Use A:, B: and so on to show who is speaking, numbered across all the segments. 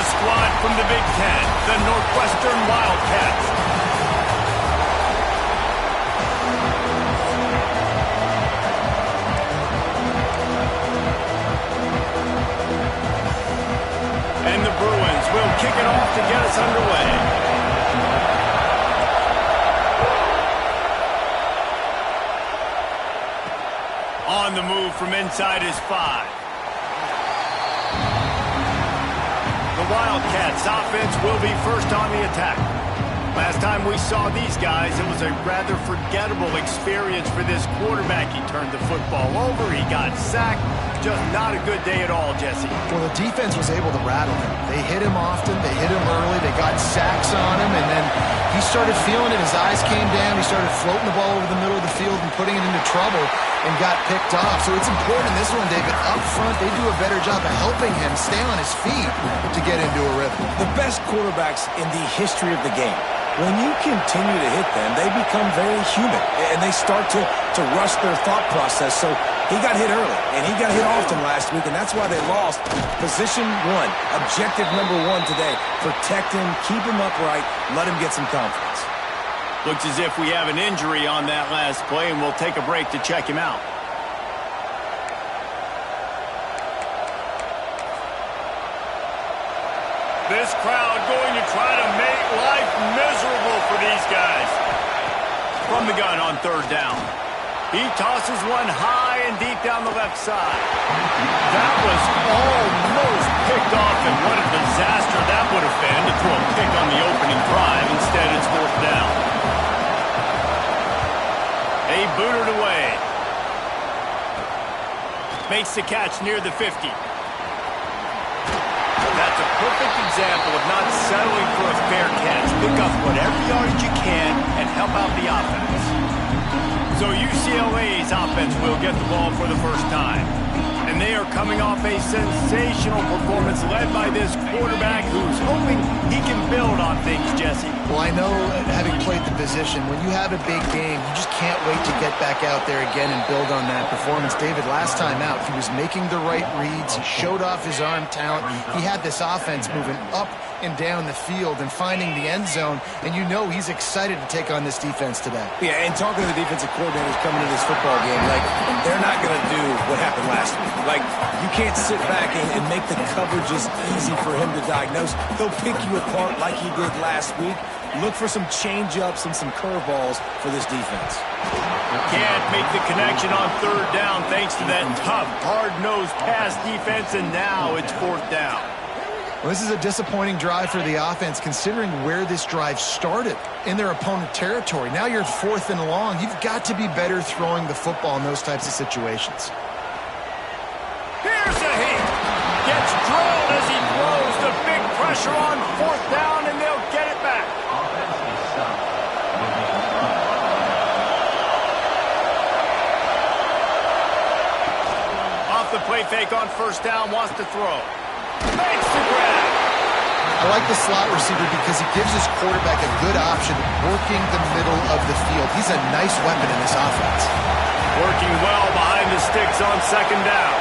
A: squad from the Big Ten, the Northwestern Wildcats. And the Bruins will kick it off to get us underway. On the move from inside his 5. The Wildcats offense will be first on the attack. Last time we saw these guys, it was a rather forgettable experience for this quarterback. He turned the football over, he got sacked. Just not a good day at all, Jesse.
B: Well, the defense was able to rattle him. They hit him often, they hit him early, they got sacks on him, and then he started feeling it. His eyes came down, he started floating the ball over the middle of the field and putting it into trouble and got picked off. So it's important in this one, David. Up front, they do a better job of helping him stay on his feet to get into a rhythm.
C: The best quarterbacks in the history of the game, when you continue to hit them, they become very human, and they start to rush their thought process. So he got hit early, and he got hit often last week, and that's why they lost. Position 1, objective number 1 today. Protect him, keep him upright, let him get some confidence.
A: Looks as if we have an injury on that last play, and we'll take a break to check him out. This crowd going to try to make life miserable for these guys. From the gun on third down. He tosses one high and deep down the left side. That was almost picked off, and what a disaster that would have been to throw a pick on the opening drive. Instead, it's fourth down. They booted away. Makes the catch near the 50. That's a perfect example of not settling for a fair catch. Pick up whatever yardage you can and help out the offense. So UCLA's offense will get the ball for the first time. And they are coming off a sensational performance led by this quarterback who's hoping he can build on things, Jesse.
B: Well, I know, having played the position, when you have a big game, you just can't wait to get back out there again and build on that performance. David, last time out, he was making the right reads. He showed off his arm talent. He had this offense moving up and down the field and finding the end zone, and you know he's excited to take on this defense today.
C: Yeah, and talking to the defensive coordinators coming into this football game, like, they're not going to do what happened last week. Like, you can't sit back and make the coverages easy for him to diagnose. He'll pick you apart like he did last week. Look for some change-ups and some curveballs for this defense.
A: Can't make the connection on third down thanks to that tough, hard-nosed pass defense, and now it's fourth down.
B: Well, this is a disappointing drive for the offense, considering where this drive started in their opponent territory. Now you're fourth and long. You've got to be better throwing the football in those types of situations.
A: Here's a hit. Gets drilled as he throws. The big pressure on fourth down, and they'll get it back. Off the play fake on first down, wants to throw. Makes the grab.
B: I like the slot receiver because he gives his quarterback a good option working the middle of the field. He's a nice weapon in this offense.
A: Working well behind the sticks on second down.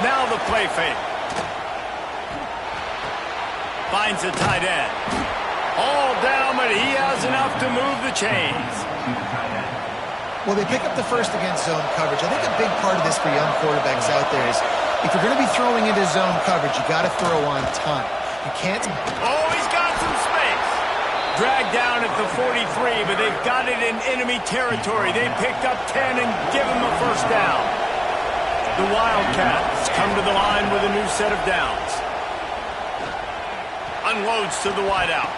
A: Now the play fake. Finds a tight end. All down, but he has enough to move the chains.
B: Well, they pick up the first against zone coverage. I think a big part of this for young quarterbacks out there is if you're going to be throwing into zone coverage, you got to throw on time. You can't.
A: Oh, he's got some space. Dragged down at the 43, but they've got it in enemy territory. They picked up 10 and give him a first down. The Wildcats come to the line with a new set of downs. Unloads to the wideout.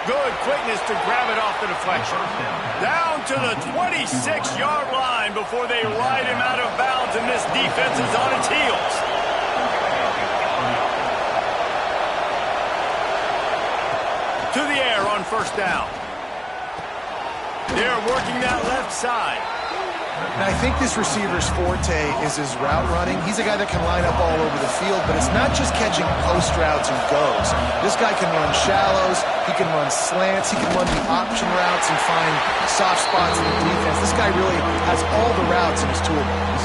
A: Good quickness to grab it off the deflection. Down to the 26-yard line before they ride him out of bounds, and this defense is on its heels. To the air on first down. They're working that left side.
B: And I think this receiver's forte is his route running. He's a guy that can line up all over the field, but it's not just catching post routes and goes. This guy can run shallows, he can run slants, he can run the option routes and find soft spots in the defense. This guy really has all the routes in his toolbox.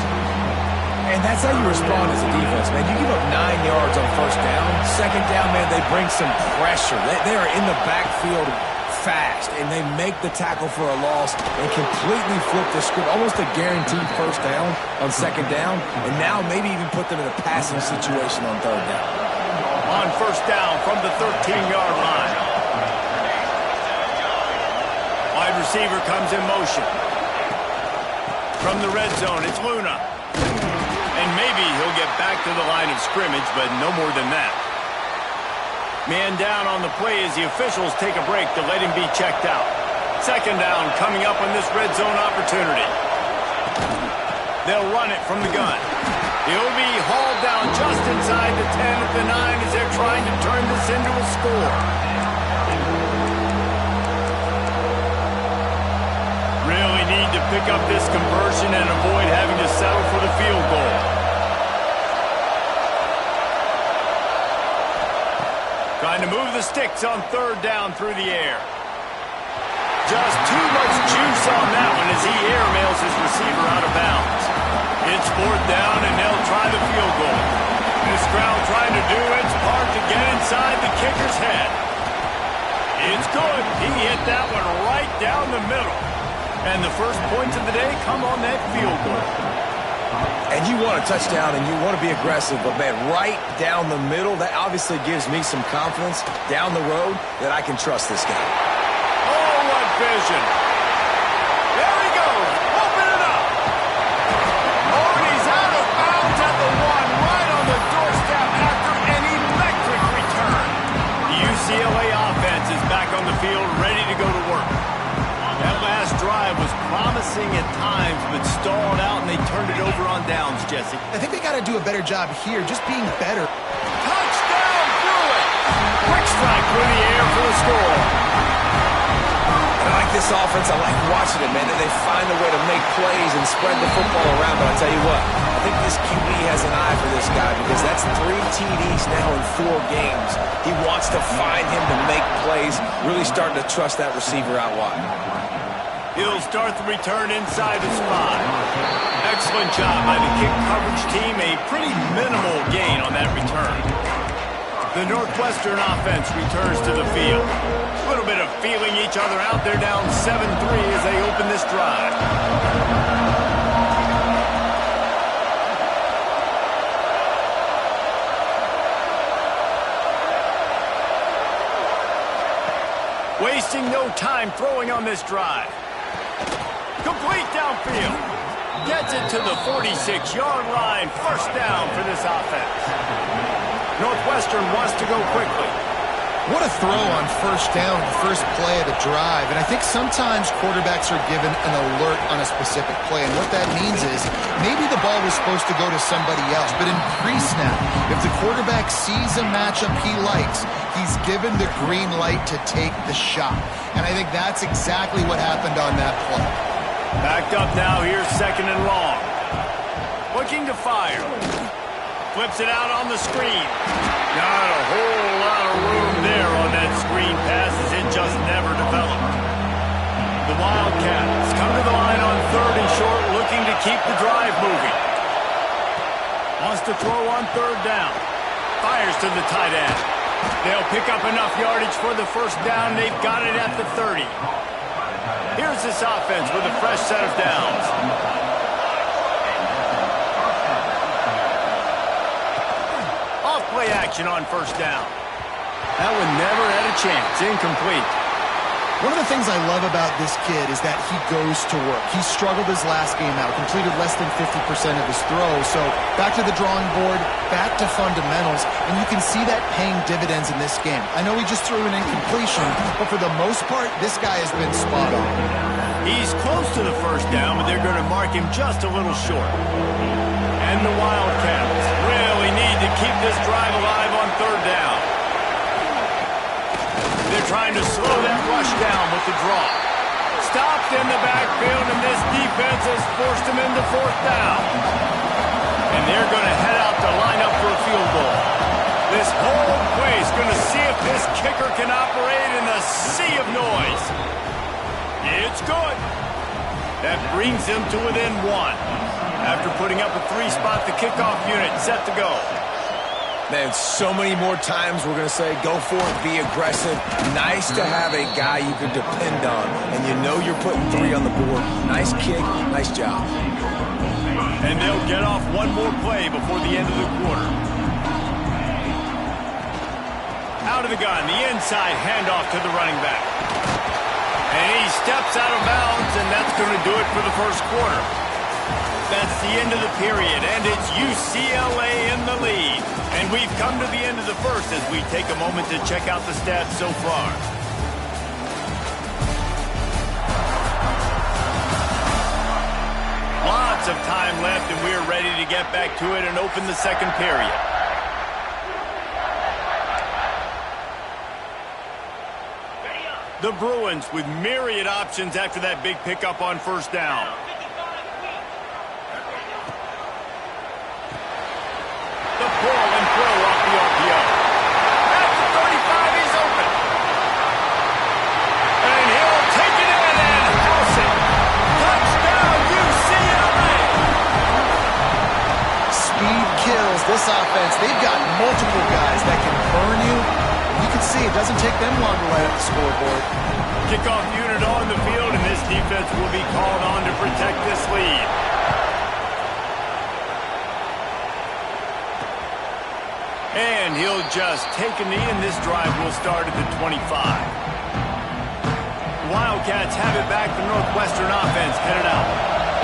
C: And that's how you respond as a defense, man. You give up 9 yards on first down. Second down, man, they bring some pressure. They are in the backfield fast, and they make the tackle for a loss and completely flip the script, almost a guaranteed first down on second down, and now maybe even put them in a passing situation on third down.
A: On first down from the 13-yard line. Wide receiver comes in motion. From the red zone, it's Luna. And maybe he'll get back to the line of scrimmage, but no more than that. Man down on the play as the officials take a break to let him be checked out. Second down coming up on this red zone opportunity. They'll run it from the gun. He'll be hauled down just inside the 10 at the 9 as they're trying to turn this into a score. Really need to pick up this conversion and avoid having to settle for the field goal. Trying to move the sticks on third down through the air. Just too much juice on that one as he airmails his receiver out of bounds. It's fourth down, and they'll try the field goal. This crowd trying to do its part to get inside the kicker's head. It's good. He hit that one right down the middle. And the first points of the day come on that field goal.
C: And you want a touchdown, and you want to be aggressive, but, man, right down the middle, that obviously gives me some confidence down the road that I can trust this guy.
A: Oh, what vision. There he goes. Open it up. Oh, and he's out of bounds at the 1, right on the doorstep after an electric return. The UCLA offense is back on the field, ready to go to work. That last drive was promising at times, but stalled out, and they turned it over on downs, Jesse.
B: I think they got to do a better job here, just being better.
A: Touchdown, through it. Quick strike through the air for the score.
C: I like this offense. I like watching it, man. They find a way to make plays and spread the football around. But I'll tell you what, I think this QB has an eye for this guy because that's 3 TDs now in 4 games. He wants to find him to make plays, really starting to trust that receiver out wide.
A: He'll start the return inside his 5. Excellent job by the kick coverage team. A pretty minimal gain on that return. The Northwestern offense returns to the field. A little bit of feeling each other out. They're down 7-3 as they open this drive. Wasting no time throwing on this drive. Complete downfield. Gets it to the 46-yard line. First down for this offense. Northwestern wants to go quickly.
B: What a throw on first down, the first play of the drive. And I think sometimes quarterbacks are given an alert on a specific play. And what that means is maybe the ball was supposed to go to somebody else. But in pre-snap, if the quarterback sees a matchup he likes, he's given the green light to take the shot. And I think that's exactly what happened on that play.
A: Backed up now, here's second and long. Looking to fire. Flips it out on the screen. Not a whole lot of room there on that screen pass as it just never developed. The Wildcats come to the line on third and short, looking to keep the drive moving. Wants to throw on third down. Fires to the tight end. They'll pick up enough yardage for the first down. They've got it at the 30. Here's this offense with a fresh set of downs. Off-play action on first down. That one never had a chance. Incomplete.
B: One of the things I love about this kid is that he goes to work. He struggled his last game out, completed less than 50% of his throws. So back to the drawing board, back to fundamentals, and you can see that paying dividends in this game. I know he just threw an incompletion, but for the most part, this guy has been spot on.
A: He's close to the first down, but they're going to mark him just a little short. And the Wildcats really need to keep this drive alive on third down. They're trying to slow that rush down with the draw. Stopped in the backfield, and this defense has forced him into fourth down. And they're going to head out to line up for a field goal. This whole place going to see if this kicker can operate in the sea of noise. It's good. That brings him to within 1. After putting up a 3-spot, the kickoff unit set to go.
C: Man, so many more times we're going to say, go for it, be aggressive. Nice to have a guy you can depend on, and you know you're putting 3 on the board. Nice kick, nice job.
A: And they'll get off one more play before the end of the quarter. Out of the gun, the inside handoff to the running back. And he steps out of bounds, and that's going to do it for the first quarter. That's the end of the period, and it's UCLA in the lead. And we've come to the end of the first as we take a moment to check out the stats so far. Lots of time left, and we're ready to get back to it and open the second period. The Bruins with myriad options after that big pickup on first down. The pull and throw off the RPO. At the 35, he's open. And he'll take it in and house it. Touchdown, UCLA.
B: Speed kills this offense. They've got multiple guys that can burn you. You can see it doesn't take them long to light up the scoreboard.
A: Kickoff unit on the field, and this defense will be called on to protect this lead. And he'll just take a knee, and this drive will start at the 25. The Wildcats have it back. The Northwestern offense headed out.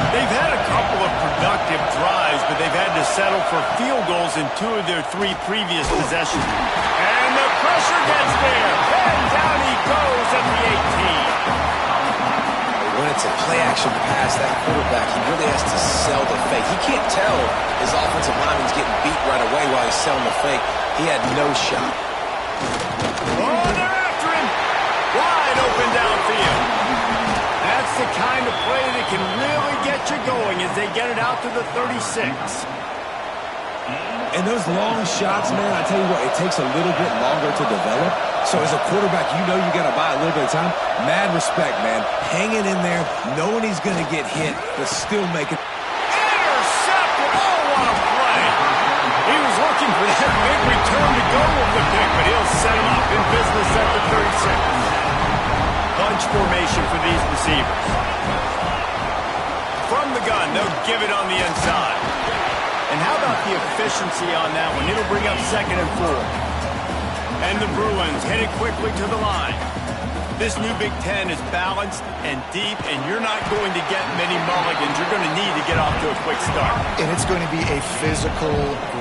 A: They've had a couple of productive drives, but they've had to settle for field goals in 2 of their 3 previous possessions. And the pressure gets there. And down he goes at the 18.
C: When it's a play-action pass, that quarterback, he really has to sell the fake. He can't tell his offensive lineman's getting beat right away while he's selling the fake. He had no shot.
A: Oh, they're after him. Wide open downfield. That's the kind of play that can really get you going as they get it out to the 36.
C: And those long shots, man, I tell you what, it takes a little bit longer to develop. So as a quarterback, you know you got to buy a little bit of time. Mad respect, man. Hanging in there, knowing he's going to get hit, but still making.
A: Intercepted! Oh, what a play! He was looking for that big return to go with the pick, but he'll set him up in business at the 36. Bunch formation for these receivers. From the gun, they'll give it on the inside. And how about the efficiency on that one? It'll bring up 2nd and 4. And the Bruins headed quickly to the line. This new Big Ten is balanced and deep, and you're not going to get many mulligans. You're going to need to get off to a quick start.
B: And it's going to be a physical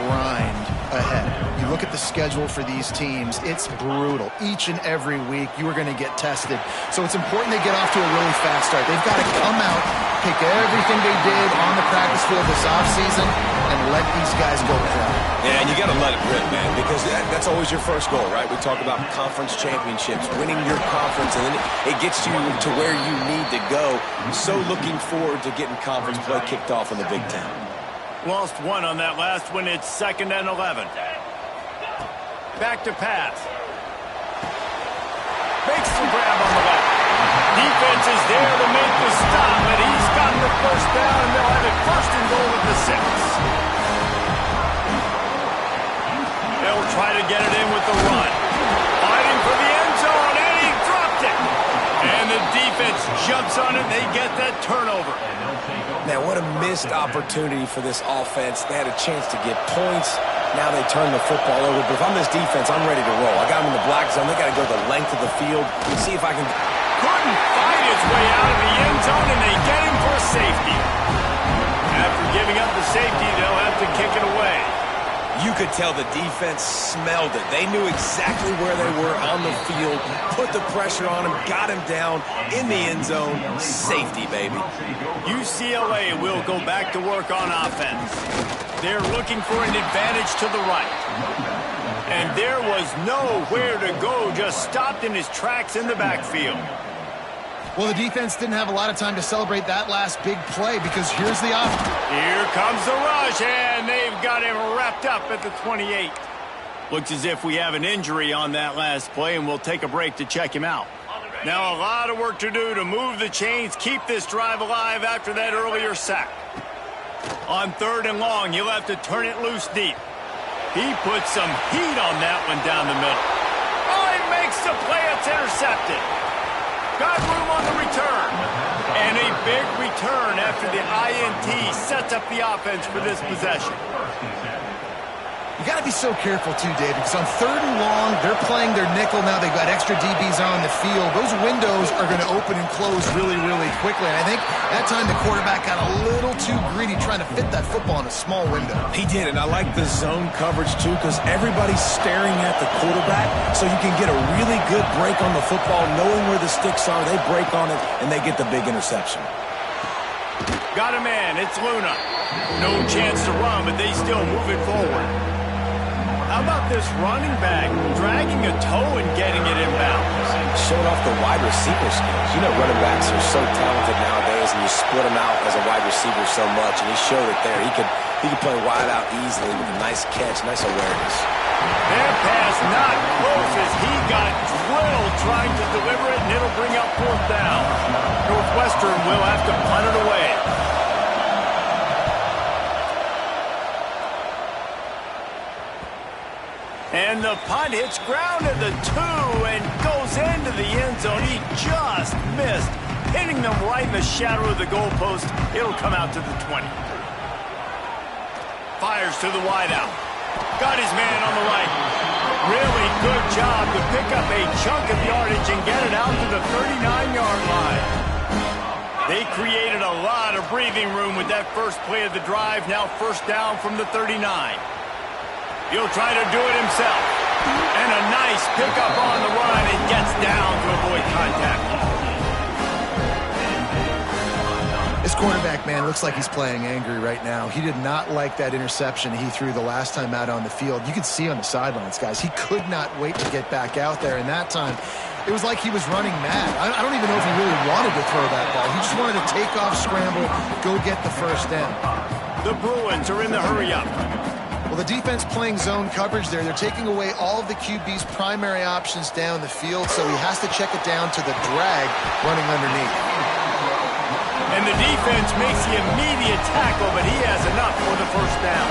B: grind ahead. You look at the schedule for these teams, it's brutal. Each and every week, you are going to get tested. So it's important they get off to a really fast start. They've got to come out, pick everything they did on the practice field this offseason, and let these guys go play.
C: Yeah, and you got to let it rip, man, because that's always your first goal, right? We talk about conference championships, winning your conference, and then it gets you to where you need to go. So looking forward to getting conference play kicked off in the Big Ten.
A: Lost one on that last one. It's 2nd and 11. Back to pass. Makes the grab on the left. Defense is there to make the stop, and he's got the first down, and they'll have it 1st and goal at the 6. They'll try to get it in with the run. Fighting for the end zone, and he dropped it. And the defense jumps on it, and they get that turnover.
C: Man, what a missed opportunity for this offense. They had a chance to get points. Now they turn the football over. But if I'm this defense, I'm ready to roll. I got them in the black zone. They got to go the length of the field and see if I can.
A: Couldn't fight his way out of the end zone, and they get him for a safety. After giving up the safety, they'll have to kick it away.
C: You could tell the defense smelled it. They knew exactly where they were on the field, put the pressure on him, got him down in the end zone. Safety, baby.
A: UCLA will go back to work on offense. They're looking for an advantage to the right. And there was nowhere to go, just stopped in his tracks in the backfield.
B: Well, the defense didn't have a lot of time to celebrate that last big play because here's the offense.
A: Here comes the rush, and they've got him wrapped up at the 28. Looks as if we have an injury on that last play, and we'll take a break to check him out. Now a lot of work to do to move the chains, keep this drive alive after that earlier sack. On 3rd and long, you'll have to turn it loose deep. He puts some heat on that one down the middle. Oh, he makes the play. It's intercepted. Got room on the return. And a big return after the INT sets up the offense for this possession.
B: You got to be so careful, too, David, because on 3rd and long, they're playing their nickel now. They've got extra DBs on the field. Those windows are going to open and close really, really quickly. And I think that time the quarterback got a little too greedy trying to fit that football in a small window.
C: He did, and I like the zone coverage, too, because everybody's staring at the quarterback, so you can get a really good break on the football, knowing where the sticks are. They break on it, and they get the big interception.
A: Got a man. It's Luna. No chance to run, but they still move it forward. How about this running back dragging a toe and getting it inbounds?
C: Showing off the wide receiver skills. You know running backs are so talented nowadays, and you split them out as a wide receiver so much, and he showed it there. He could play wide out easily with a nice catch, nice awareness.
A: That pass not close as he got drilled trying to deliver it, and it'll bring up 4th down. Northwestern will have to punt it away. And the punt hits ground at the 2 and goes into the end zone. He just missed, hitting them right in the shadow of the goalpost. It'll come out to the 20. Fires to the wideout. Got his man on the right. Really good job to pick up a chunk of yardage and get it out to the 39-yard line. They created a lot of breathing room with that first play of the drive. Now 1st down from the 39. He'll try to do it himself. And a nice pickup on the run and gets down to avoid contact.
B: This quarterback, man, looks like he's playing angry right now. He did not like that interception he threw the last time out on the field. You could see on the sidelines, guys, he could not wait to get back out there. And that time, it was like he was running mad. I don't even know if he really wanted to throw that ball. He just wanted to take off, scramble, go get the 1st down.
A: The Bruins are in the hurry-up.
B: Well, the defense playing zone coverage there. They're taking away all of the QB's primary options down the field, so he has to check it down to the drag running underneath.
A: And the defense makes the immediate tackle, but he has enough for the 1st down.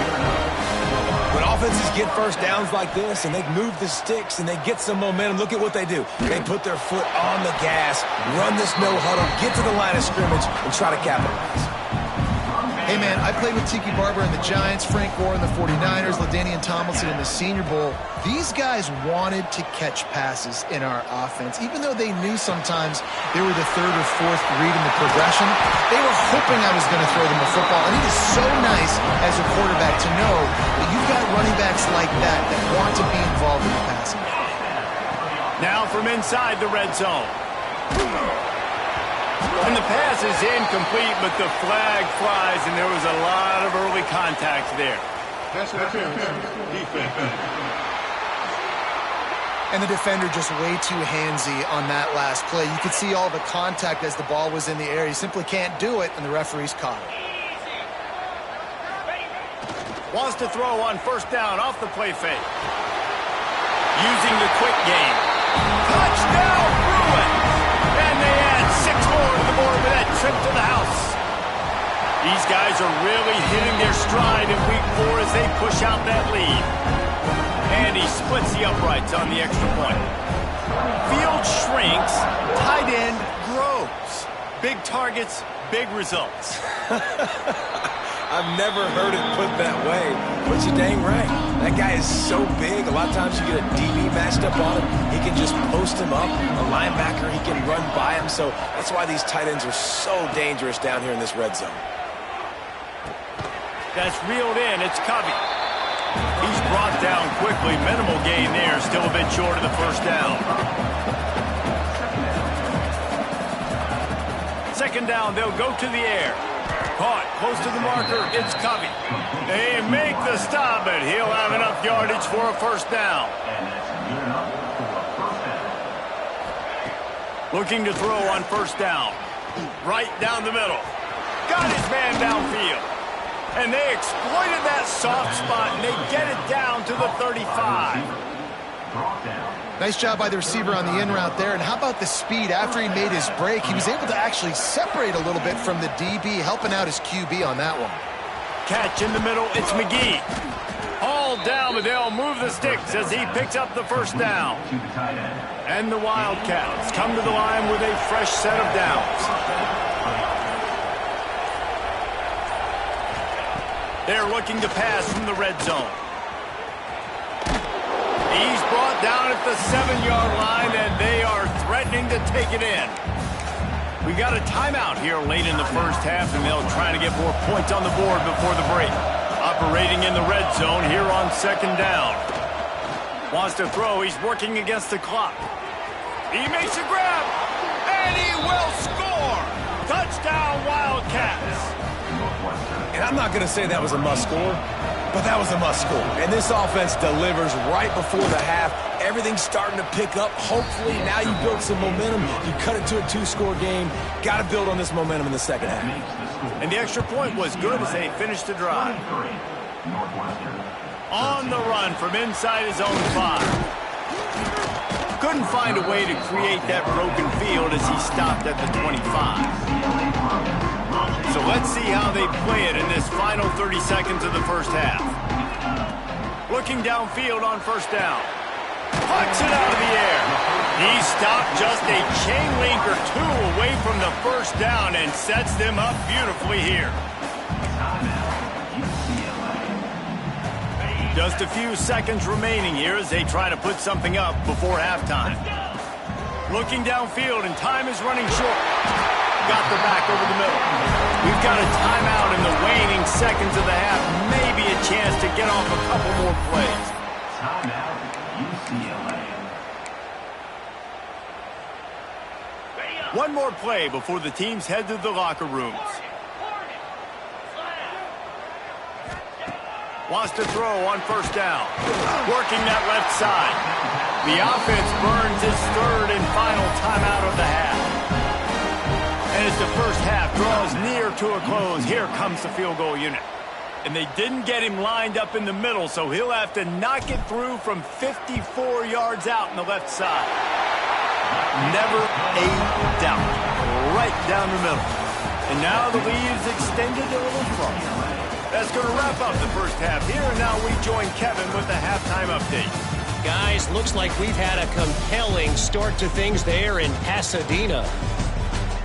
C: When offenses get 1st downs like this and they move the sticks and they get some momentum, look at what they do. They put their foot on the gas, run this no huddle, get to the line of scrimmage, and try to capitalize.
B: Hey, man, I played with Tiki Barber and the Giants, Frank Gore and the 49ers, LaDainian Tomlinson in the Senior Bowl. These guys wanted to catch passes in our offense. Even though they knew sometimes they were the 3rd or 4th read in the progression, they were hoping I was going to throw them a football. And it is so nice as a quarterback to know that you've got running backs like that that want to be involved in the passing.
A: Now from inside the red zone. And the pass is incomplete, but the flag flies, and there was a lot of early contact there.
B: And the defender just way too handsy on that last play. You could see all the contact as the ball was in the air. He simply can't do it, and the referees caught it.
A: Wants to throw on 1st down off the play fake. Using the quick game. Touchdown, Bruins! And they add 6 more to the board with that trip to the house. These guys are really hitting their stride in week 4 as they push out that lead. And he splits the uprights on the extra point. Field shrinks, tight end grows. Big targets, big results.
C: I've never heard it put that way, but you're dang right. That guy is so big. A lot of times you get a DB matched up on him. He can just post him up. A linebacker, he can run by him. So that's why these tight ends are so dangerous down here in this red zone.
A: That's reeled in. It's Covey. He's brought down quickly. Minimal gain there. Still a bit short of the 1st down. 2nd down. They'll go to the air. Caught close to the marker. It's Covey. They make the stop, but he'll have enough yardage for a 1st down. Looking to throw on 1st down. Right down the middle. Got his man downfield. And they exploited that soft spot, and they get it down to the 35.
B: Nice job by the receiver on the in route there. And how about the speed after he made his break? He was able to actually separate a little bit from the DB, helping out his QB on that one.
A: catch in the middle. It's McGee. All down, but they'll move the sticks as he picks up the first down. And the Wildcats come to the line with a fresh set of downs. They're looking to pass from the red zone. He's brought down at the 7-yard line, and they are threatening to take it in. We got a timeout here late in the first half, and they'll try to get more points on the board before the break. Operating in the red zone here on second down. Wants to throw. He's working against the clock. He makes a grab, and he will score. Touchdown, Wildcats.
C: And I'm not going to say that was a must-score, but that was a must-score. And this offense delivers right before the half. Everything's starting to pick up. Hopefully, now you build some momentum. You cut it to a 2-score game. Got to build on this momentum in the second half.
A: And the extra point was good as they finished the drive. On the run from inside his own 5. Couldn't find a way to create that broken field as he stopped at the 25. So let's see how they play it in this final 30 seconds of the first half. Looking downfield on first down. Pucks it out of the air. He stopped just a chain link or 2 away from the first down and sets them up beautifully here. Just a few seconds remaining here as they try to put something up before halftime. Looking downfield, and time is running short. Got the back over the middle. We've got a timeout in the waning seconds of the half. Maybe a chance to get off a couple more plays.
D: Timeout, UCLA.
A: One more play before the teams head to the locker rooms. Wants to throw on first down. Working that left side. The offense burns its third and final timeout of the half. And as the first half draws near to a close, here comes the field goal unit. And they didn't get him lined up in the middle, so he'll have to knock it through from 54 yards out on the left side. Never a doubt. Right down the middle. And now the lead is extended a little further. That's going to wrap up the first half here, and now we join Kevin with the halftime update.
E: Guys, looks like we've had a compelling start to things there in Pasadena.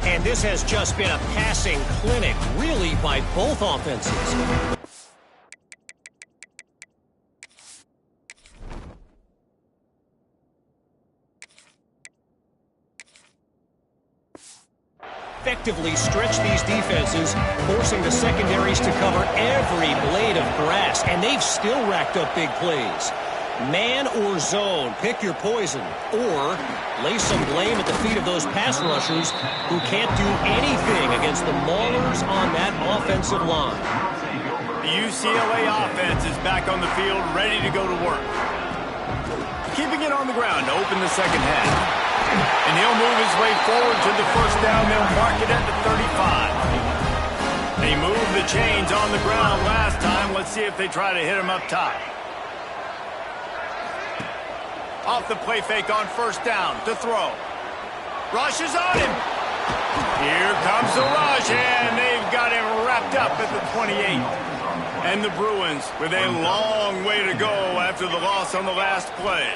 E: And this has just been a passing clinic, really, by both offenses. Effectively stretch these defenses, forcing the secondaries to cover every blade of grass, and they've still racked up big plays. Man or zone, pick your poison, or lay some blame at the feet of those pass rushers who can't do anything against the maulers on that offensive line.
A: The UCLA offense is back on the field, ready to go to work. Keeping it on the ground to open the second half. And he'll move his way forward to the first down. They'll mark it at the 35. They moved the chains on the ground last time. Let's see if they try to hit him up top. Off the play fake on first down to throw. Rush is on him. Here comes the rush, and they've got him wrapped up at the 28. And the Bruins with a long way to go after the loss on the last play.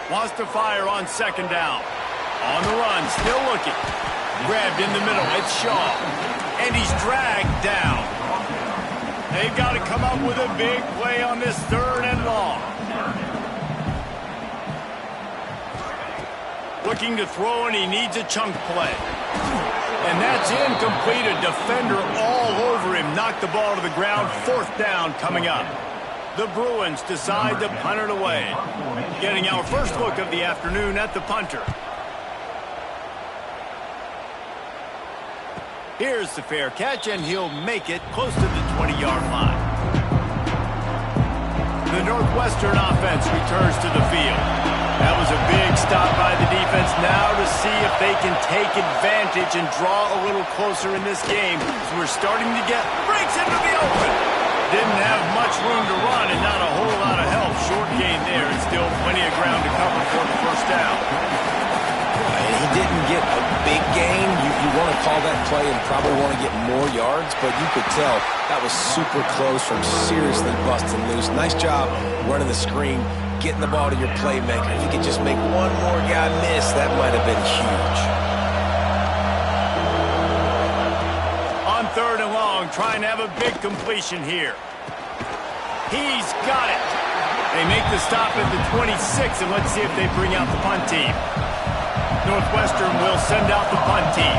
A: Wants to fire on second down. On the run, still looking. Grabbed in the middle, it's Shaw. And he's dragged down. They've got to come up with a big play on this third and long. Looking to throw, and he needs a chunk play. And that's incomplete. A defender all over him. Knocked the ball to the ground. Fourth down coming up. The Bruins decide to punt it away. Getting our first look of the afternoon at the punter. Here's the fair catch, and he'll make it close to the 20-yard line. The Northwestern offense returns to the field. That was a big stop by the defense now to see if they can take advantage and draw a little closer in this game. So we're starting to get breaks into the open. Didn't have much room to run and not a whole lot of help. Short gain there and still plenty of ground to cover for the first down.
C: And he didn't get a big gain. You want to call that play and probably want to get more yards, but you could tell that was super close from seriously busting loose. Nice job running the screen, getting the ball to your playmaker. If you could just make one more guy miss, that might have been huge.
A: On 3rd and long, trying to have a big completion here. He's got it. They make the stop at the 26, and let's see if they bring out the punt team. Northwestern will send out the punt team.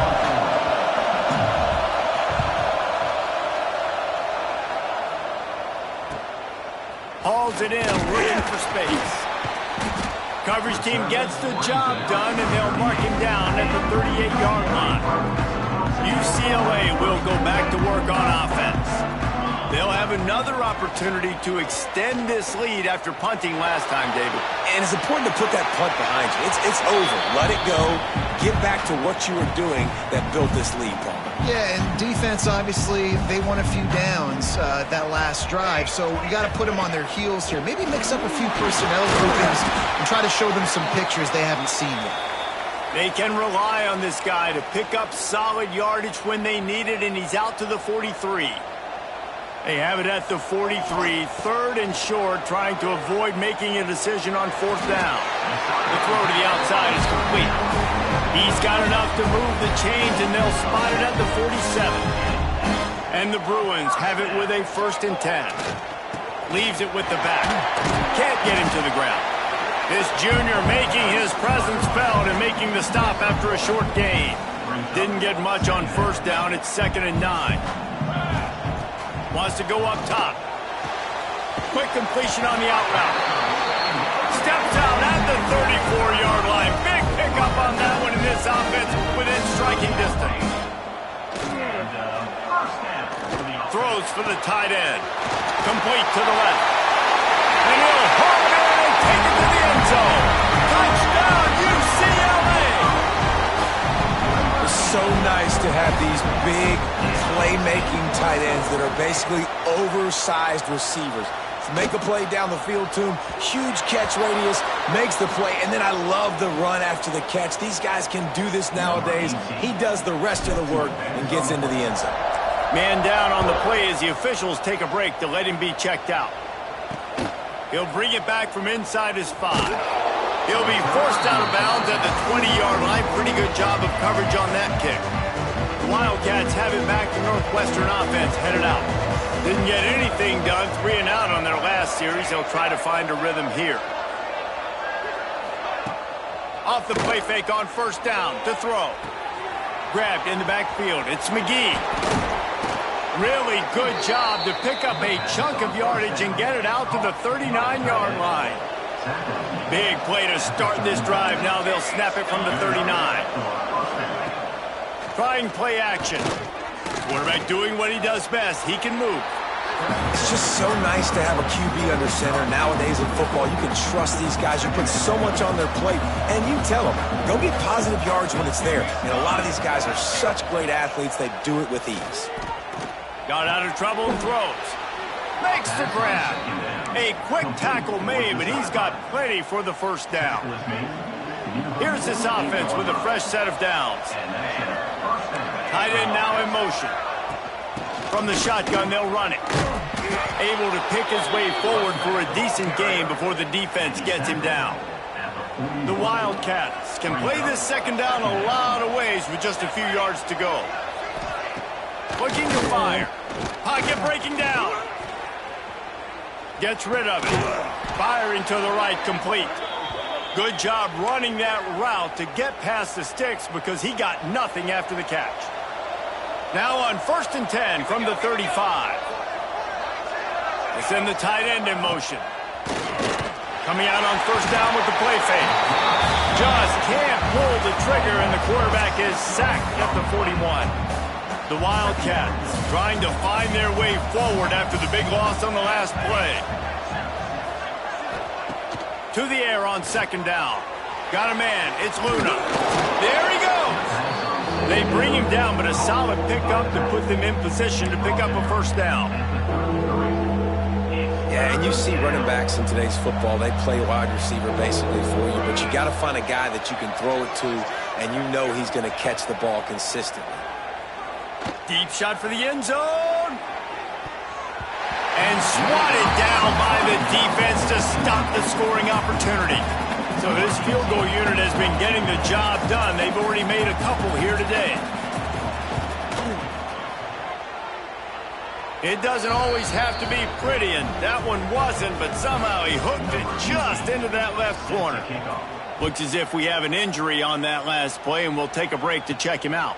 A: Hauls it in, looking for space. Coverage team gets the job done, and they'll mark him down at the 38-yard line. UCLA will go back to work on offense. They'll have another opportunity to extend this lead after punting last time, David.
C: And it's important to put that punt behind you. It's over. Let it go. Get back to what you were doing that built this lead, Paul.
B: Yeah, and defense, obviously, they won a few downs that last drive, so you got to put them on their heels here. Maybe mix up a few personnel groupings and try to show them some pictures they haven't seen yet.
A: They can rely on this guy to pick up solid yardage when they need it, and he's out to the 43. They have it at the 43, 3rd and short, trying to avoid making a decision on 4th down. The throw to the outside is complete. He's got enough to move the chains, and they'll spot it at the 47. And the Bruins have it with a 1st and 10. Leaves it with the back. Can't get him to the ground. This junior making his presence felt and making the stop after a short gain. Didn't get much on 1st down. It's 2nd and 9. Wants to go up top. Quick completion on the out route. Steps out at the 34-yard line. Big pickup on that one in this offense within striking distance. Throws for the tight end. Complete to the left. And he'll haul it in and take it to the end zone. Touchdown, UCLA!
C: It's so nice to have these big playmaking tight ends that are basically oversized receivers. To make a play down the field to him, huge catch radius, makes the play, and then I love the run after the catch. These guys can do this nowadays. He does the rest of the work and gets into the end zone.
A: Man down on the play as the officials take a break to let him be checked out. He'll bring it back from inside his 5. He'll be forced out of bounds at the 20-yard line. Pretty good job of coverage on that kick. Wildcats have it back to Northwestern offense headed out. Didn't get anything done, 3 and out on their last series. They'll try to find a rhythm here. Off the play fake on 1st down to throw. Grabbed in the backfield. It's McGee. Really good job to pick up a chunk of yardage and get it out to the 39-yard line. Big play to start this drive. Now they'll snap it from the 39. Trying play action. Quarterback doing what he does best. He can move.
C: It's just so nice to have a QB under center. Nowadays in football, you can trust these guys. You put so much on their plate, and you tell them, go get positive yards when it's there. And a lot of these guys are such great athletes, they do it with ease.
A: Got out of trouble and throws. Makes the grab. A quick tackle made, but he's got plenty for the 1st down. Here's this offense with a fresh set of downs. Tight end now in motion. From the shotgun, they'll run it. Able to pick his way forward for a decent game before the defense gets him down. The Wildcats can play this 2nd down a lot of ways with just a few yards to go. Looking to fire. Pocket breaking down. Gets rid of it. Firing to the right, complete. Good job running that route to get past the sticks because he got nothing after the catch. Now on 1st and 10 from the 35. They send the tight end in motion. Coming out on 1st down with the play fake. Just can't pull the trigger, and the quarterback is sacked at the 41. The Wildcats trying to find their way forward after the big loss on the last play. To the air on 2nd down. Got a man. It's Luna. There he goes. They bring him down, but a solid pickup to put them in position to pick up a 1st down.
C: Yeah, and you see running backs in today's football, they play wide receiver basically for you, but you got to find a guy that you can throw it to and you know he's going to catch the ball consistently.
A: Deep shot for the end zone. And swatted down by the defense to stop the scoring opportunity. So this field goal unit has been getting the job done. They've already made a couple here today. It doesn't always have to be pretty, and that one wasn't, but somehow he hooked it just into that left corner. Looks as if we have an injury on that last play, and we'll take a break to check him out.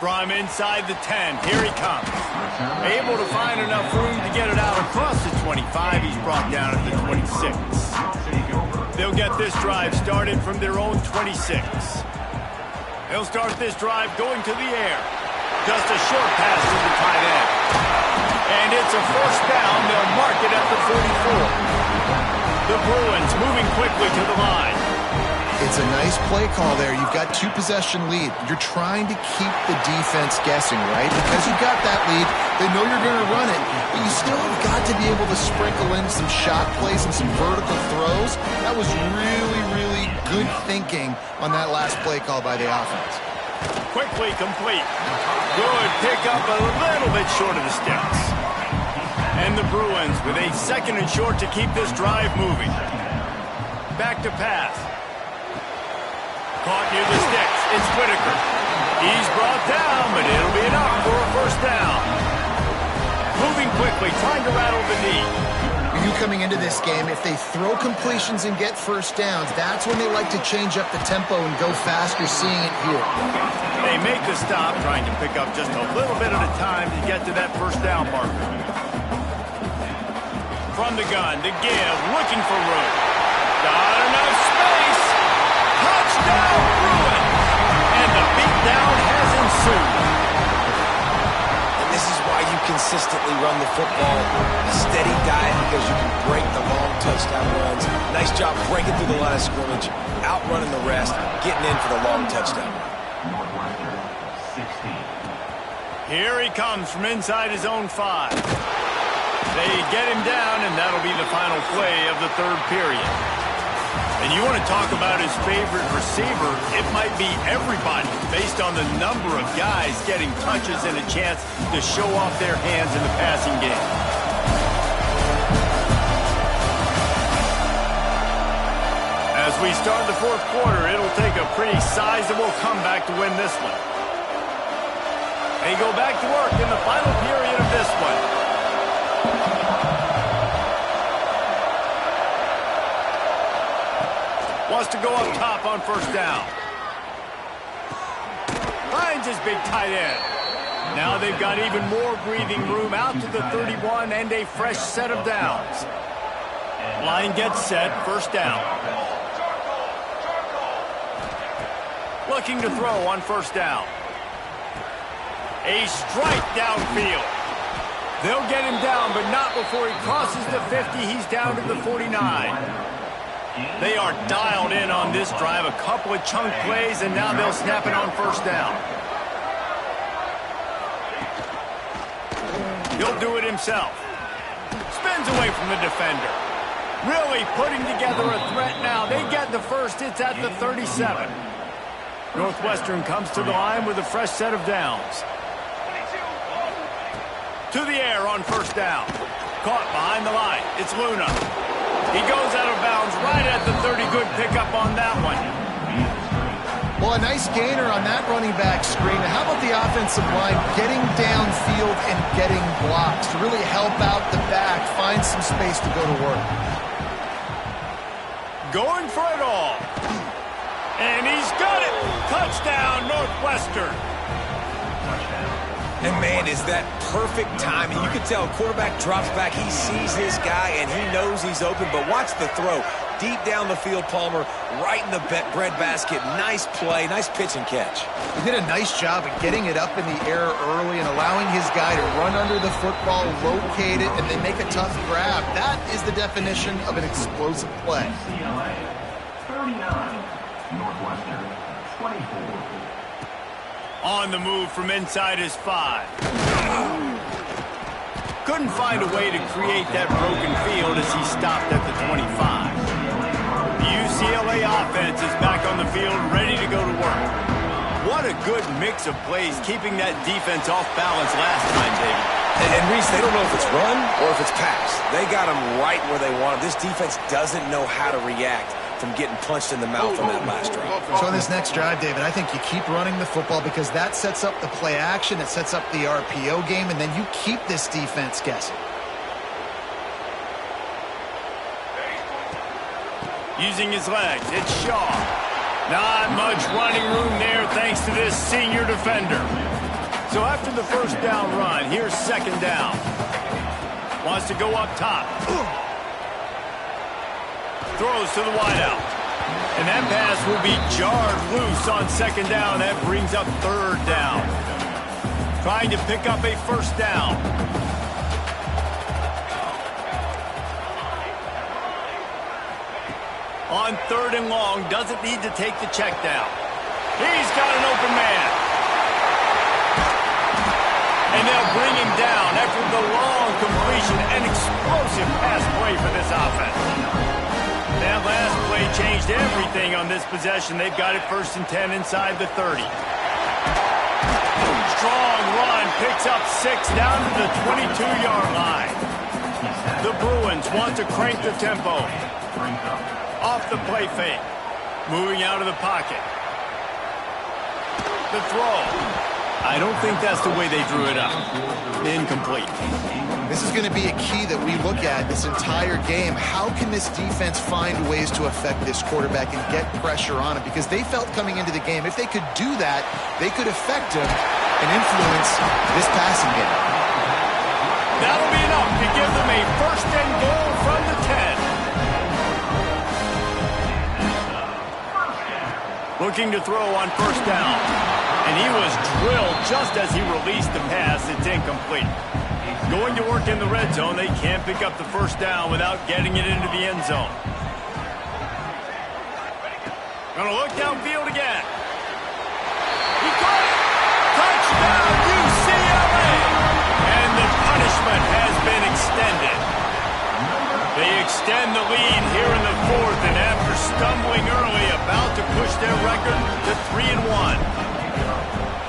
A: From inside the 10, here he comes. Able to find enough room to get it out across the 25. He's brought down at the 26. They'll get this drive started from their own 26. They'll start this drive going to the air. Just a short pass to the tight end. And it's a first down. They'll mark it at the 44. The Bruins moving quickly to the line.
B: It's a nice play call there. You've got 2-possession lead. You're trying to keep the defense guessing, right? Because you got that lead, they know you're going to run it, but you still have got to be able to sprinkle in some shot plays and some vertical throws. That was really, really good thinking on that last play call by the offense.
A: Quickly complete. Good pickup, a little bit short of the sticks. And the Bruins with a second and short to keep this drive moving. Back to pass. Caught near the sticks. It's Whitaker. He's brought down, but it'll be enough for a first down. Moving quickly, trying to rattle the knee.
B: You coming into this game, if they throw completions and get first downs, that's when they like to change up the tempo and go faster, seeing it here.
A: They make the stop, trying to pick up just a little bit at a time to get to that first down marker. From the gun, the give, looking for room. Got enough space. Touchdown, Bruins! And the beatdown has ensued.
C: And this is why you consistently run the football. A steady diet because you can break the long touchdown runs. Nice job breaking through the line of scrimmage, outrunning the rest, getting in for the long touchdown.
D: Northwestern, 16.
A: Here he comes from inside his own 5. They get him down, and that'll be the final play of the third period. And you want to talk about his favorite receiver, it might be everybody based on the number of guys getting touches and a chance to show off their hands in the passing game. As we start the fourth quarter, it'll take a pretty sizable comeback to win this one. They go back to work in the final period of this one. Wants to go up top on first down. Finds his big tight end. Now they've got even more breathing room out to the 31 and a fresh set of downs. Line gets set, first down. Looking to throw on first down. A strike downfield. They'll get him down, but not before he crosses the 50. He's down to the 49. They are dialed in on this drive. A couple of chunk plays, and now they'll snap it on first down. He'll do it himself. Spins away from the defender. Really putting together a threat now. They get the first. It's at the 37. Northwestern comes to the line with a fresh set of downs. To the air on first down. Caught behind the line. It's Luna. He goes out of bounds right at the 30. Good pickup on that one.
B: Well, a nice gainer on that running back screen. How about the offensive line getting downfield and getting blocks to really help out the back, find some space to go to work?
A: Going for it all. And he's got it. Touchdown, Northwestern.
C: And, man, is that perfect timing. You can tell quarterback drops back. He sees his guy, and he knows he's open. But watch the throw. Deep down the field, Palmer, right in the bread basket. Nice play, nice pitch and catch.
B: He did a nice job of getting it up in the air early and allowing his guy to run under the football, locate it, and then make a tough grab. That is the definition of an explosive play.
D: UCLA, 39. Northwestern, 24.
A: On the move from inside his 5. Couldn't find a way to create that broken field as he stopped at the 25. The UCLA offense is back on the field, ready to go to work. What a good mix of plays, keeping that defense off balance last time, David.
C: And Reese, they don't know if it's run or if it's pass. They got them right where they want them. This defense doesn't know how to react from getting punched in the mouth on that last drive.
B: So on this next drive, David, I think you keep running the football because that sets up the play action, it sets up the RPO game, and then you keep this defense guessing.
A: Using his legs, it's Shaw. Not much running room there thanks to this senior defender. So after the first down run, here's second down. Wants to go up top. Throws to the wideout. And that pass will be jarred loose on second down. That brings up third down. Trying to pick up a first down. On third and long, doesn't need to take the check down. He's got an open man. And they'll bring him down after the long completion. An explosive pass play for this offense. That last play changed everything on this possession. They've got it 1st and 10 inside the 30. Strong run, picks up 6 down to the 22-yard line. The Bruins want to crank the tempo. Off the play fake. Moving out of the pocket. The throw. I don't think that's the way they drew it up. Incomplete.
B: This is going to be a key that we look at this entire game. How can this defense find ways to affect this quarterback and get pressure on him? Because they felt coming into the game, if they could do that, they could affect him and influence this passing game.
A: That'll be enough to give them a 1st and goal from the 10. Looking to throw on first down. And he was drilled just as he released the pass. It's incomplete. Going to work in the red zone. They can't pick up the first down without getting it into the end zone. Going to look downfield again. He caught it. Touchdown, UCLA. And the punishment has been extended. They extend the lead here in the 4th, and after stumbling early, about to push their record to 3-1.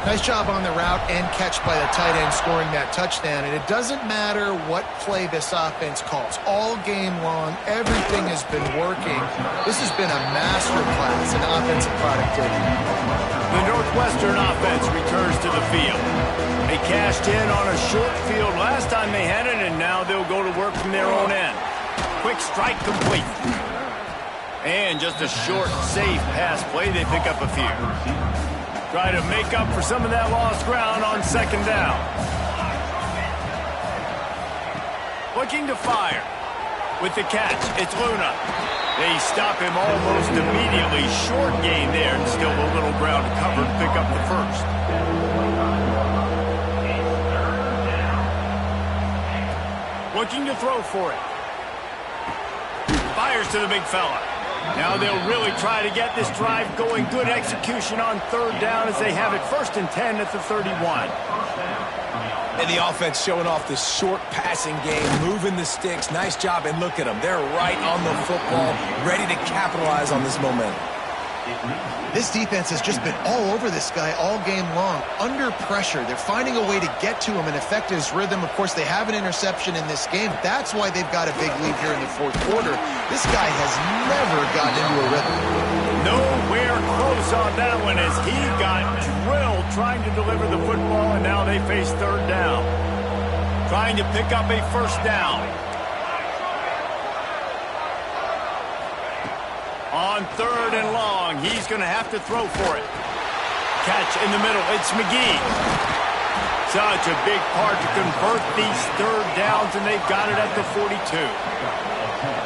B: Nice job on the route and catch by the tight end scoring that touchdown. And it doesn't matter what play this offense calls. All game long, everything has been working. This has been a masterclass in offensive productivity.
A: The Northwestern offense returns to the field. They cashed in on a short field last time they had it, and now they'll go to work from their own end. Quick strike complete. And just a short, safe pass play. They pick up a few. Try to make up for some of that lost ground on second down. Looking to fire. With the catch, it's Luna. They stop him almost immediately. Short gain there, and still a little ground covered. Pick up the first. Looking to throw for it. Fires to the big fella. Now they'll really try to get this drive going. Good execution on third down as they have it 1st and 10 at the 31.
C: And the offense showing off this short passing game, moving the sticks. Nice job, and look at them. They're right on the football, ready to capitalize on this momentum.
B: This defense has just been all over this guy all game long, under pressure. They're finding a way to get to him and affect his rhythm. Of course, they have an interception in this game. That's why they've got a big lead here in the 4th quarter. This guy has never gotten into a rhythm.
A: Nowhere close on that one as he got drilled trying to deliver the football, and now they face third down. Trying to pick up a first down. On third and long, he's going to have to throw for it. Catch in the middle, it's McGee. Such a big part to convert these third downs, and they've got it at the 42.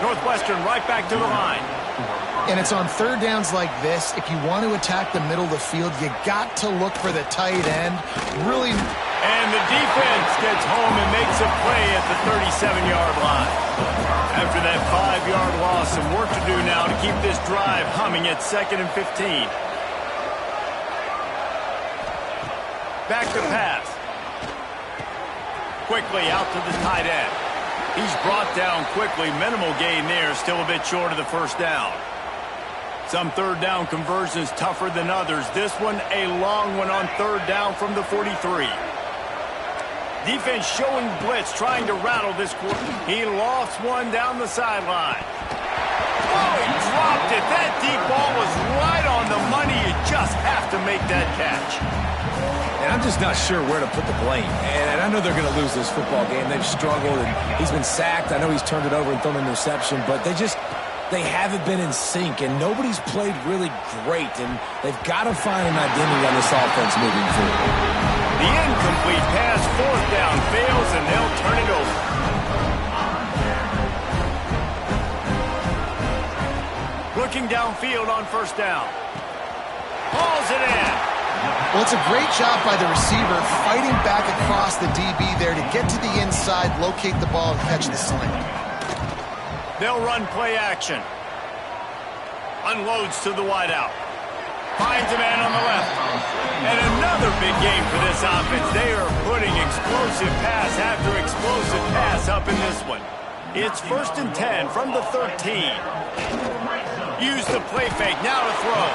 A: Northwestern right back to the line.
B: And it's on third downs like this. If you want to attack the middle of the field, you got to look for the tight end. Really.
A: And the defense gets home and makes a play at the 37-yard line. After that 5-yard loss, some work to do now to keep this drive humming at 2nd and 15. Back to pass. Quickly out to the tight end. He's brought down quickly. Minimal gain there. Still a bit short of the first down. Some third down conversions tougher than others. This one a long one on third down from the 43. Defense showing blitz, trying to rattle this quarter. He lost one down the sideline. Oh, he dropped it. That deep ball was right on the money. You just have to make that catch.
C: And I'm just not sure where to put the blame. And I know they're going to lose this football game. They've struggled, and he's been sacked. I know he's turned it over and thrown an interception, but they haven't been in sync, and nobody's played really great, and they've got to find an identity on this offense moving forward.
A: The incomplete pass, fourth down, fails, and they'll turn it over. Looking downfield on first down. Hauls it in.
B: Well, it's a great job by the receiver fighting back across the DB there to get to the inside, locate the ball, and catch the sling.
A: They'll run play action. Unloads to the wideout. Finds a man on the left. And another big game for this offense. They are putting explosive pass after explosive pass up in this one. It's 1st and 10 from the 13. Use the play fake, now to throw.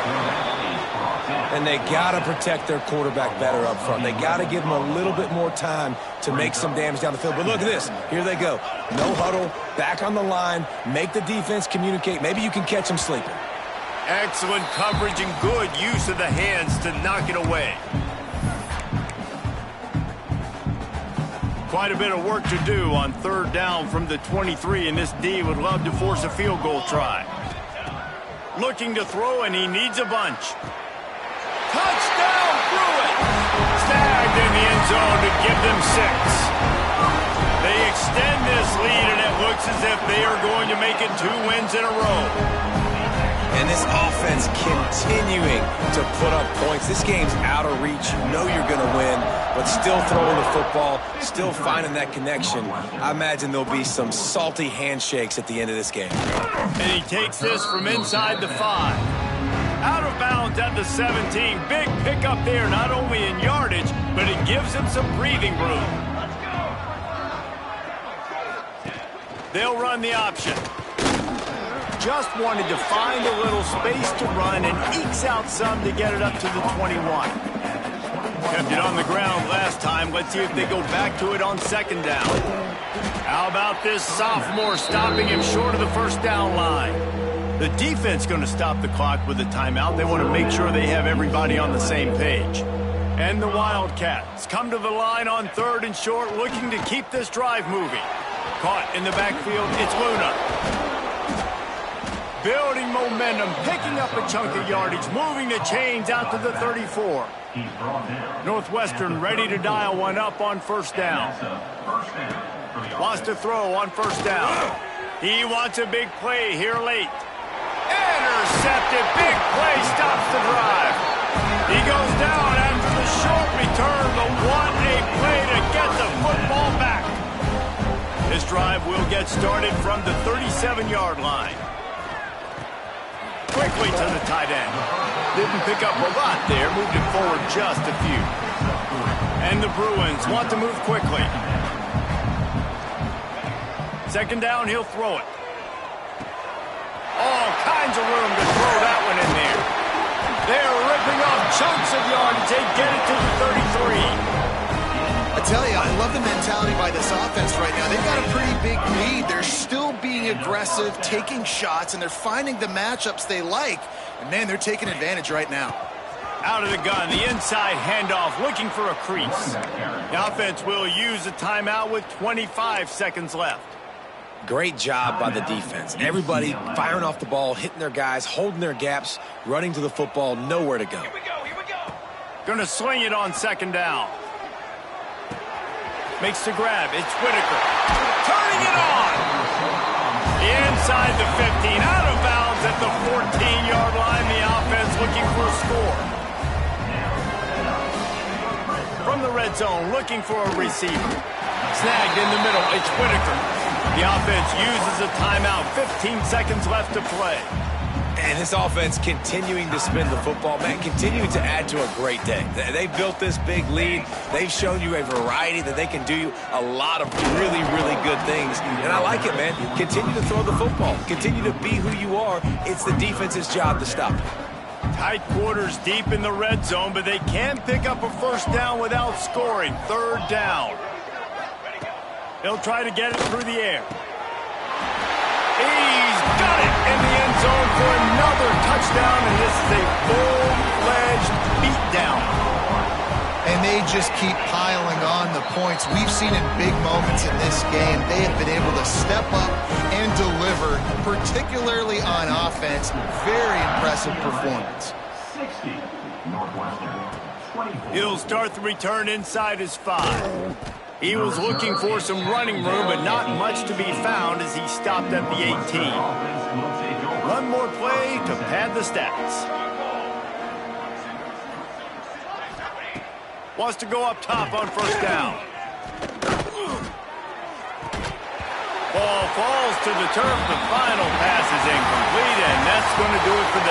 C: And they got to protect their quarterback better up front. They got to give him a little bit more time to make some damage down the field. But look at this. Here they go. No huddle, back on the line, make the defense communicate. Maybe you can catch them sleeping.
A: Excellent coverage and good use of the hands to knock it away. Quite a bit of work to do on third down from the 23, and this D would love to force a field goal try. Looking to throw, and he needs a bunch. Touchdown, Bruin! Snagged in the end zone to give them 6. They extend this lead, and it looks as if they are going to make it 2 wins in a row.
C: And this offense continuing to put up points. This game's out of reach. You know you're going to win, but still throwing the football, still finding that connection. I imagine there'll be some salty handshakes at the end of this game.
A: And he takes this from inside the 5. Out of bounds at the 17. Big pickup there, not only in yardage, but it gives him some breathing room. They'll run the option. Just wanted to find a little space to run and ekes out some to get it up to the 21. Kept it on the ground last time. Let's see if they go back to it on second down. How about this sophomore stopping him short of the first down line? The defense going to stop the clock with a timeout. They want to make sure they have everybody on the same page. And the Wildcats come to the line on third and short, looking to keep this drive moving. Caught in the backfield, it's Luna. Building momentum, picking up a chunk of yardage, moving the chains out to the 34. Northwestern ready to dial one up on first down. Wants to throw on first down. He wants a big play here late. Intercepted, big play, stops the drive. He goes down after the short return, but what a play to get the football back. This drive will get started from the 37-yard line. Quickly to the tight end. Didn't pick up a lot there, moved it forward just a few. And the Bruins want to move quickly. Second down, he'll throw it. All kinds of room to throw that one in there. They're ripping off chunks of yardage. They get it to the 33.
B: I tell you, I love the mentality by this offense right now. They've got a pretty big lead. They're still being aggressive, taking shots, and they're finding the matchups they like. And, man, they're taking advantage right now.
A: Out of the gun, the inside handoff, looking for a crease. The offense will use a timeout with 25 seconds left.
C: Great job by the defense. Everybody firing off the ball, hitting their guys, holding their gaps, running to the football, nowhere to go.
D: Here we go.
A: Going to sling it on second down. Makes the grab. It's Whitaker. Turning it on. Inside the 15. Out of bounds at the 14-yard line. The offense looking for a score. From the red zone, looking for a receiver. Snagged in the middle. It's Whitaker. The offense uses a timeout. 15 seconds left to play.
C: And this offense continuing to spin the football, man, continuing to add to a great day. They've built this big lead. They've shown you a variety that they can do a lot of really, really good things. And I like it, man. Continue to throw the football. Continue to be who you are. It's the defense's job to stop it.
A: Tight quarters deep in the red zone, but they can pick up a first down without scoring. Third down. They'll try to get it through the air. He's got it in the end zone for another touchdown, and this is a full-fledged beatdown.
B: And they just keep piling on the points. We've seen in big moments in this game, they have been able to step up and deliver, particularly on offense. Very impressive performance.
D: 60, Northwestern. 24.
A: He'll start the return inside his 5. He was looking for some running room, but not much to be found as he stopped at the 18. One more play to pad the stats. Wants to go up top on first down. Ball falls to the turf. The final pass is incomplete, and that's going to do it for the